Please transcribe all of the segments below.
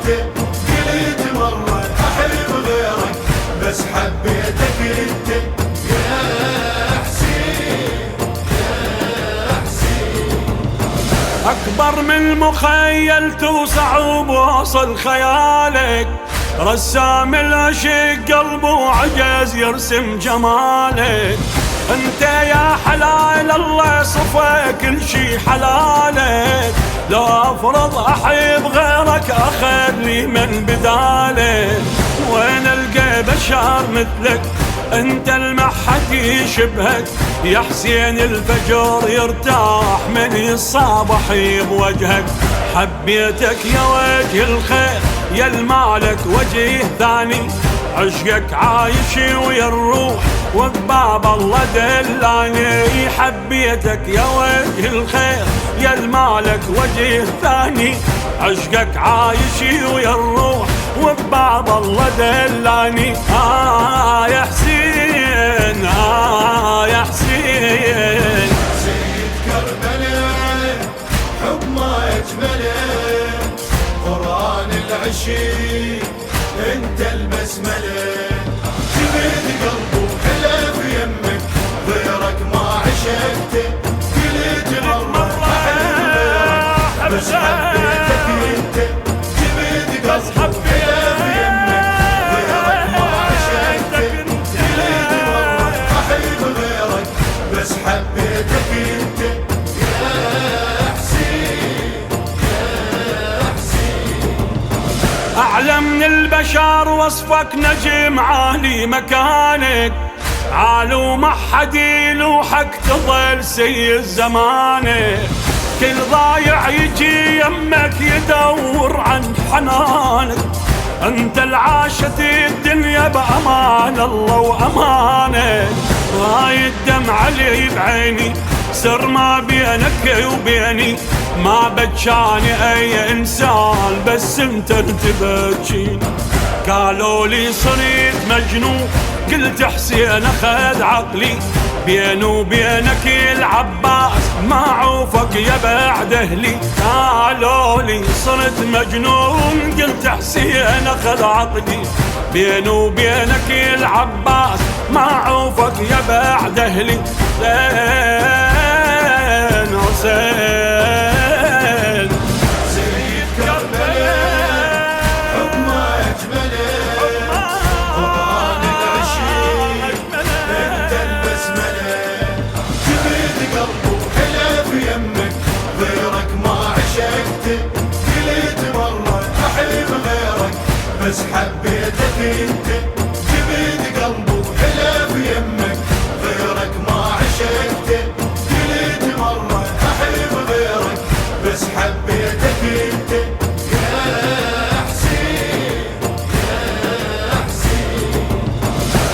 انت، قلت مرة احب غيرك بس حبيتك انت يا حسين يا حسين. اكبر من مخيلت وصعب وصل خيالك، رسام العشق قلبه عجز يرسم جمالك. انت يا حلال الله صفى كل شي حلالك، لو افرض احب غيرك اخذ لي من بدالك. وين القى بشر مثلك انت المحد يشبهك، يا حسين الفجر يرتاح من يصابح بوجهك. حبيتك يا وجه الخير يا المالك وجه ثاني، عشقك عايش ويا الروح وبباب الله دلاني. حبيتك يا وجه الخير يا المالك وجه ثاني، عشقك عايش ويا الروح وبباب الله دلاني. يا حسين يا حسين. سيد كربلاء حب ما اجمله، قرآن العشيق انت البسمله. جبت قلبه حلا في يمك غيرك ما عشقته، قلت مرة احب غيرك بس حبيتك انت. جبت قلبه حلا في يمك غيرك ما عشقته، قلت مرة احب غيرك بس حبيتك انت يا حسين يا حسين. أعلى من البشر وصفك نجم عالي مكانك، عالو ما حد يلوحك تظل سيد زمانك. كل ضايع يجي يمك يدور عن حنانك، انت العاشت الدنيا بامان الله وامانك. هاي الدمعة اللي بعيني سر ما بينك وبيني، ما بجاني اي انسان بس انت تبجيني. قالوا لي صرت مجنون قلت حسين اخذ عقلي، بيني وبينك العباس ما عوفك يا بعد اهلي. قالوا لي صرت مجنون قلت حسين اخذ عقلي، بيني وبينك العباس ما عوفك يا بعد اهلي. حسين حسين. سيد كربلاء حب ما اجمله، قرآن العشيق انت البسمله. جبت قلبه حلا في يمك غيرك ما عشقته، قلت مرة احب غيرك بس حبيتك انت. جبت قلبه حلا في يمك غيرك ما عشقته، قلت مرة احب غيرك بس حبيتك انت يا حسين يا حسين.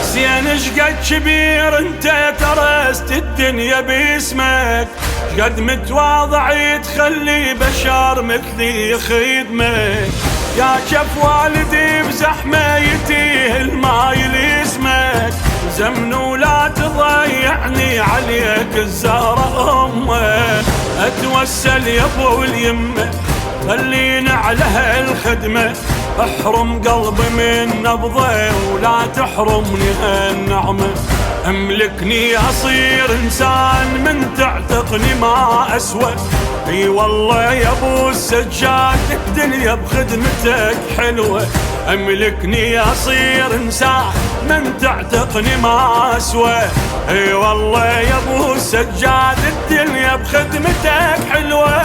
حسين شقد كبير انت ترست الدنيا باسمك، قد متواضع تخلي بشر مثلي يخدمك. يا شف والدي بزحمة يتيه الماي لاسمك، زمن ولا تضيعني عليك الزهرة أمك. أتوسل يا أبو اليمة خلينا على هالخدمة، احرم قلبي من نبضه ولا تحرمني هالنعمة. املكني اصير انسان من تعتقني ما اسوى، اي والله يا ابو السجاد الدنيا بخدمتك حلوة. املكني اصير انسان من تعتقني ما اسوى، اي والله يا ابو السجاد الدنيا بخدمتك حلوة.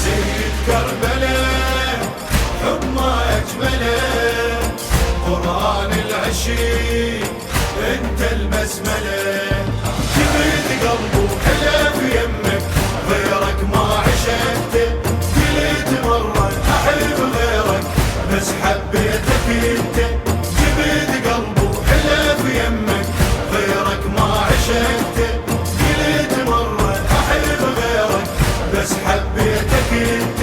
سيد كربلاء حب ما اجمله، قرآن العشيق انت البسمله. جبت قلبه حلا في يمك غيرك ما عشقته، قلت مرة احب غيرك بس حبيتك انت. جبت قلبه حلا في يمك غيرك ما عشقته، قلت مرة احب غيرك بس حبيتك انت